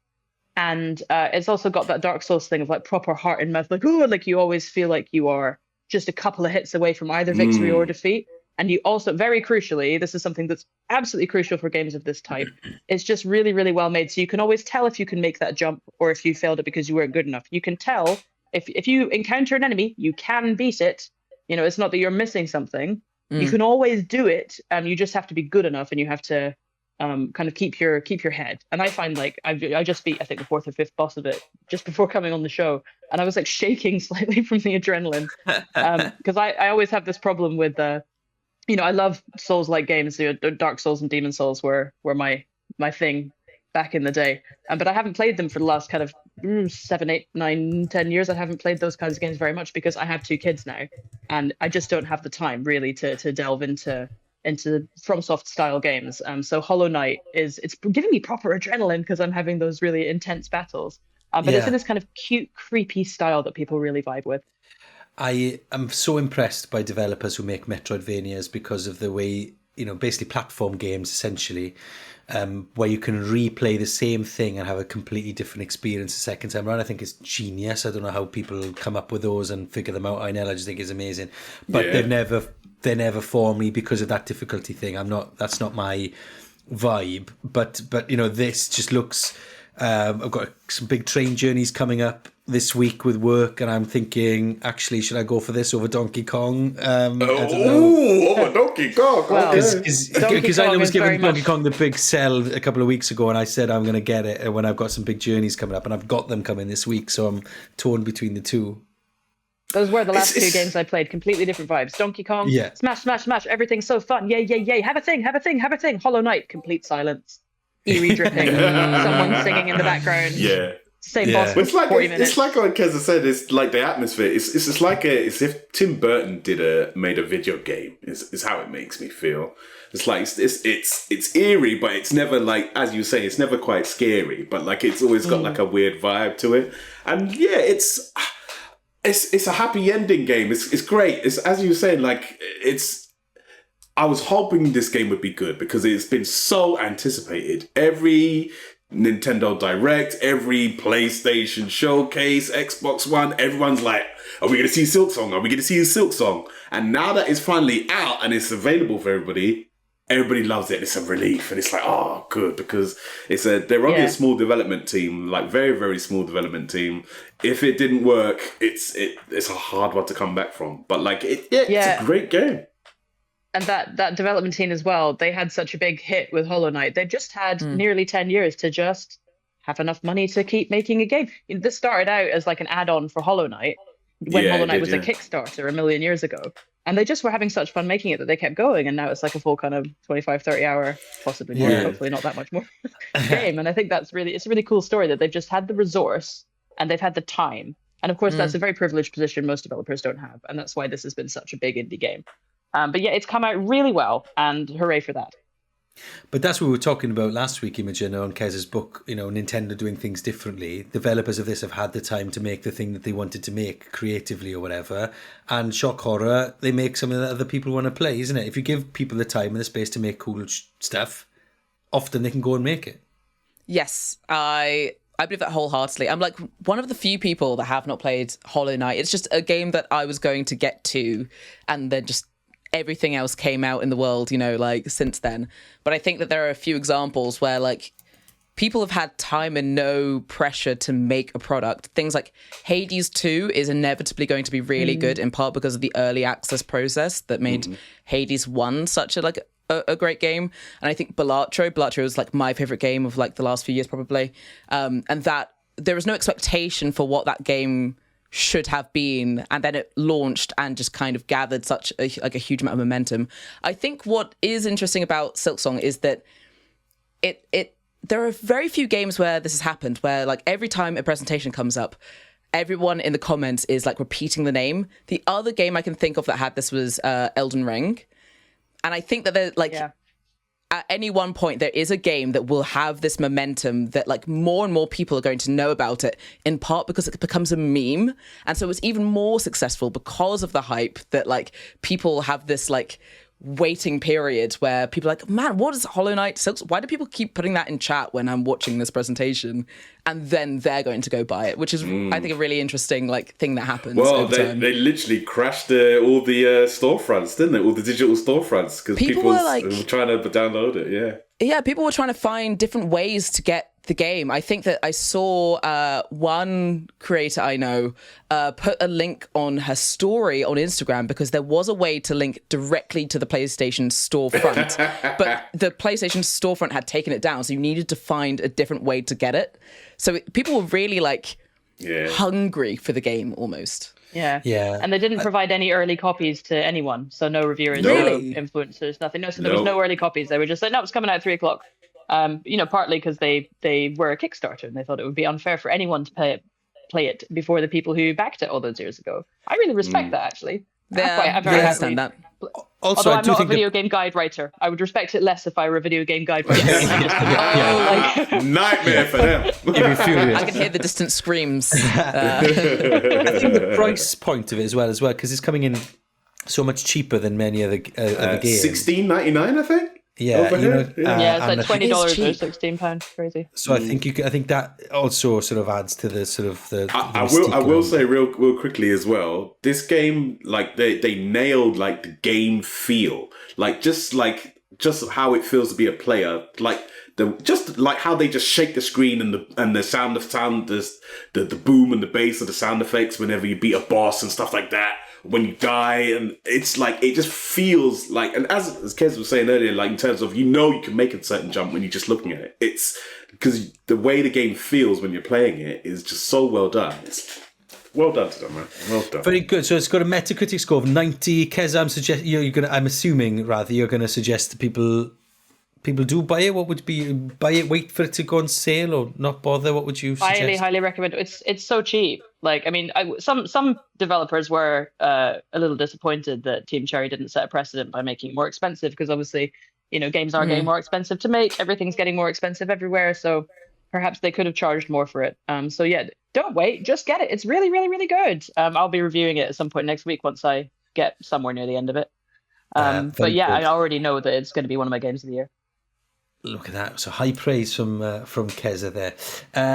And it's also got that Dark Souls thing of like proper heart in mouth, like, oh, like you always feel like you are just a couple of hits away from either victory or defeat. And you also, very crucially, this is something that's absolutely crucial for games of this type. It's just really, really well made. So you can always tell if you can make that jump or if you failed it because you weren't good enough. You can tell if you encounter an enemy, you can beat it. You know, it's not that you're missing something. You can always do it. You just have to be good enough, and you have to kind of keep your head. And I find like I just beat, I think, the 4th or 5th boss of it just before coming on the show, and I was like shaking slightly from the adrenaline because I always have this problem with I love Souls-like games. Dark Souls and Demon Souls were my thing back in the day. But I haven't played them for the last kind of 7, 8, 9, 10 years. I haven't played those kinds of games very much because I have 2 kids now, and I just don't have the time really to delve into FromSoft style games. So Hollow Knight it's giving me proper adrenaline because I'm having those really intense battles. But it's in this kind of cute, creepy style that people really vibe with. I am so impressed by developers who make Metroidvanias because of the way, basically platform games essentially, where you can replay the same thing and have a completely different experience the second time around. I think it's genius. I don't know how people come up with those and figure them out. I just think it's amazing. But they never for me because of that difficulty thing. That's not my vibe. But this just looks. I've got some big train journeys coming up this week with work, and I'm thinking, actually, should I go for this over Donkey Kong? Over Donkey Kong. Well, because I was giving Donkey much... Kong the big sell a couple of weeks ago, and I said I'm going to get it when I've got some big journeys coming up, and I've got them coming this week, so I'm torn between the two. Those were the last 2 games I played. Completely different vibes. Donkey Kong, smash, smash, smash. Everything's so fun. Yay, yay, yay. Have a thing. Hollow Knight, complete silence. Eerie dripping. Someone singing in the background. Yeah. Same boss for 40 minutes. It's like Keza said. It's like the atmosphere. It's like it's if Tim Burton made a video game. Is how it makes me feel. It's like it's eerie, but it's never like, as you say, it's never quite scary. But like it's always got like a weird vibe to it. And yeah, it's a happy ending game. It's great. It's, as you were saying, like I was hoping this game would be good because it's been so anticipated. Every Nintendo Direct, every PlayStation Showcase, Xbox One, everyone's like, are we going to see Silksong? Are we going to see a Silksong? And now that it's finally out and it's available for everybody loves it. It's a relief. And it's like, oh, good, because they're only a small development team, like very, very small development team. If it didn't work, it's a hard one to come back from. But like, it's a great game. And that development team as well, they had such a big hit with Hollow Knight. They've just had nearly 10 years to just have enough money to keep making a game. This started out as like an add-on for Hollow Knight when Hollow Knight was a Kickstarter a million years ago. And they just were having such fun making it that they kept going. And now it's like a full kind of 25, 30 hour, possibly more, hopefully not that much more game. And I think it's a really cool story that they've just had the resource and they've had the time. And of course, that's a very privileged position most developers don't have. And that's why this has been such a big indie game. But yeah, it's come out really well, and hooray for that. But that's what we were talking about last week, Imogen, on Kez's book, Nintendo doing things differently. Developers of this have had the time to make the thing that they wanted to make creatively or whatever. And shock horror, they make something that other people want to play, isn't it? If you give people the time and the space to make cool stuff, often they can go and make it. Yes, I believe that wholeheartedly. I'm like one of the few people that have not played Hollow Knight. It's just a game that I was going to get to, and then just everything else came out in the world, since then. But I think that there are a few examples where people have had time and no pressure to make a product. Things like Hades 2 is inevitably going to be really good, in part because of the early access process that made Hades 1 such a great game. And I think Balatro is my favorite game of the last few years probably. And that there was no expectation for what that game should have been, and then it launched and just kind of gathered such a huge amount of momentum. I think what is interesting about Silksong is that there are very few games where this has happened, where every time a presentation comes up, everyone in the comments is repeating the name. The other game I can think of that had this was Elden Ring. And I think that they're at any one point, there is a game that will have this momentum that more and more people are going to know about it, in part because it becomes a meme. And so it's even more successful because of the hype that people have this waiting period where people are man, what is Hollow Knight? Why do people keep putting that in chat when I'm watching this presentation? And then they're going to go buy it, which is, I think, a really interesting thing that happens. Well, they literally crashed all the storefronts, didn't they? All the digital storefronts, because people were trying to download it. Yeah, people were trying to find different ways to get the game. I think that I saw one creator I know put a link on her story on Instagram because there was a way to link directly to the PlayStation storefront, but the PlayStation storefront had taken it down, so you needed to find a different way to get it. So people were really hungry for the game almost. Yeah. And they didn't provide any early copies to anyone. So no reviewers, no influencers, nothing. No, so there was no early copies. They were just no, it's coming out at 3:00. Partly because they were a Kickstarter and they thought it would be unfair for anyone to play it before the people who backed it all those years ago. I really respect that, actually. I'm very happy. That. Also, although I'm not a video game guide writer, I would respect it less if I were a video game guide writer. Nightmare for them. I can hear the distant screams. I think the price point of it as well, because it's coming in so much cheaper than many other games. $16.99, I think. Yeah, it's $20 or £16. Crazy. So I think that also sort of adds to the sort of the. I will say real quickly as well. This game, they nailed the game feel, just how it feels to be a player, how they just shake the screen and the sound, the boom and the bass of the sound effects whenever you beat a boss and stuff like that. When you die, and it's it just feels and as Kez was saying earlier, in terms of you can make a certain jump when you're just looking at it. It's because the way the game feels when you're playing it is just so well done. It's well done to them, man. Well done. Very good. So it's got a Metacritic score of 90. Kez, I'm assuming you're gonna suggest that people do buy it. What would be buy it? Wait for it to go on sale, or not bother? What would you suggest? Highly recommend it. It's so cheap. Some developers were a little disappointed that Team Cherry didn't set a precedent by making it more expensive, because obviously, games are getting more expensive to make. Everything's getting more expensive everywhere. So perhaps they could have charged more for it. So yeah, don't wait. Just get it. It's really, really, really good. I'll be reviewing it at some point next week once I get somewhere near the end of it. But yeah, good. I already know that it's going to be one of my games of the year. Look at that. So high praise from Keza there.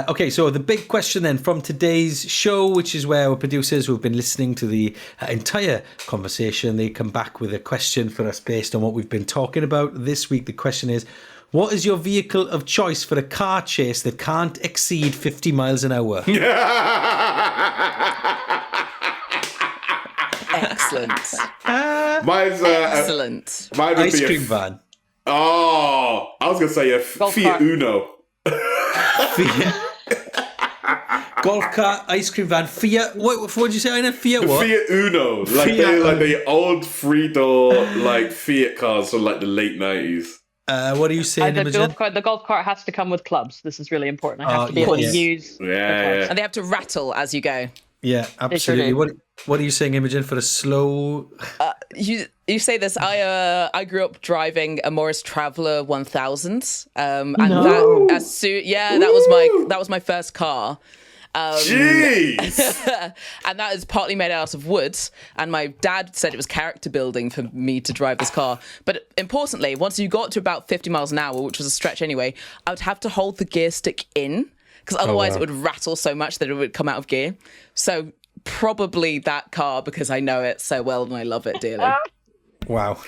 Okay, so the big question then from today's show, which is where our producers who have been listening to the entire conversation, they come back with a question for us based on what we've been talking about. This week, the question is, what is your vehicle of choice for a car chase that can't exceed 50 miles an hour? Excellent. Mine's excellent. Mine would Ice be cream van. Oh, I was going to say a Fiat cart. Uno. golf cart, ice cream van, Fiat. What did you say? I know Fiat. What? Fiat Uno, like Fiat they're like Uno. the old 3-door like Fiat cars from like the late 90s. What are you saying, Imogen? The golf cart has to come with clubs. This is really important. I have to be able to use the clubs. And they have to rattle as you go. Yeah, absolutely. do. What are you saying, Imogen, for a slow? You say this. I grew up driving a Morris Traveller 1000, and that was my first car. Jeez! And that is partly made out of wood. And my dad said it was character building for me to drive this car. But importantly, once you got to about 50 miles an hour, which was a stretch anyway, I would have to hold the gear stick in because otherwise it would rattle so much that it would come out of gear. So probably that car because I know it so well and I love it dearly. Wow.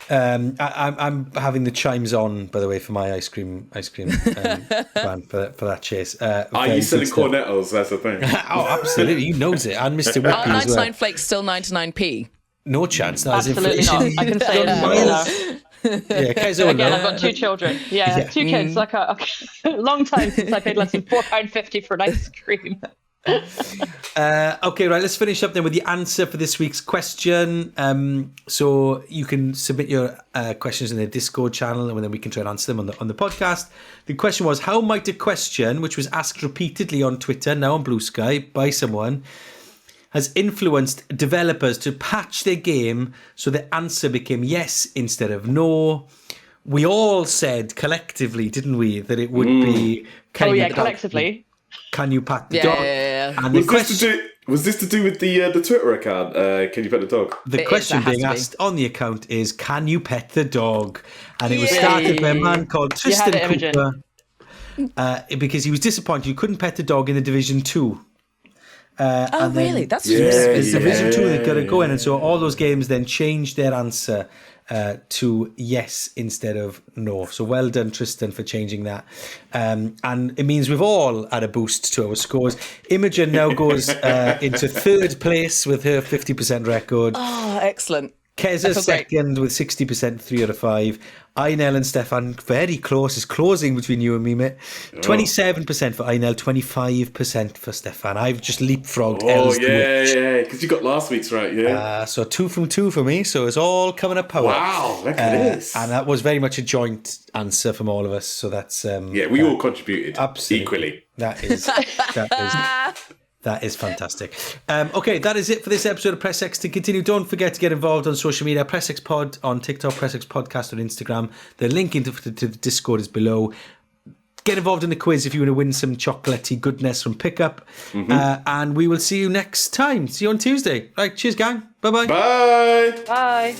I'm having the chimes on, by the way, for my ice cream van for that chase. Are you selling cornettos? That's the thing. Oh, absolutely. You knows it. And Mr. Whippy Are as 99 well. flakes still 99p? No chance. That is Absolutely inflation. not. I can say it. Yeah, Kaizo, Again, no. I've got 2 children. Yeah, 2 kids. Like a long time since I paid less than £4.50 for an ice cream. Okay, right, let's finish up then with the answer for this week's question. So you can submit your questions in the Discord channel and then we can try and answer them on the podcast. The question was, how might a question which was asked repeatedly on Twitter, now on Blue Sky, by someone, has influenced developers to patch their game so the answer became yes instead of no? We all said collectively, didn't we, that it would be... Collectively. Can you pat the dog? And the Was this to do with the Twitter account? Can you pet the dog? The question being asked on the account is, can you pet the dog? And it was started by a man called Tristan Cooper because he was disappointed you couldn't pet the dog in the Division 2. Really? That's it's Division 2 they've got to go in. And so all those games then changed their answer to yes instead of no. So well done, Tristan, for changing that. And it means we've all had a boost to our scores. Imogen now goes into 3rd place with her 50% record. Oh, excellent. Keza second with 60%, 3 out of 5. Einel and Stefan very close. It's closing between you and me, mate. 27% for Einel, 25% for Stefan. I've just leapfrogged. Yeah, because you got last week's right, so 2 from 2 for me. So it's all coming up power. Wow, look at this. And that was very much a joint answer from all of us. So that's we all contributed equally. That is fantastic. Okay, that is it for this episode of Press X to Continue. Don't forget to get involved on social media. Press X Pod on TikTok, Press X Podcast on Instagram. The link to the Discord is below. Get involved in the quiz if you want to win some chocolatey goodness from Pickup. And we will see you next time. See you on Tuesday. Right, cheers, gang. Bye-bye. Bye. Bye.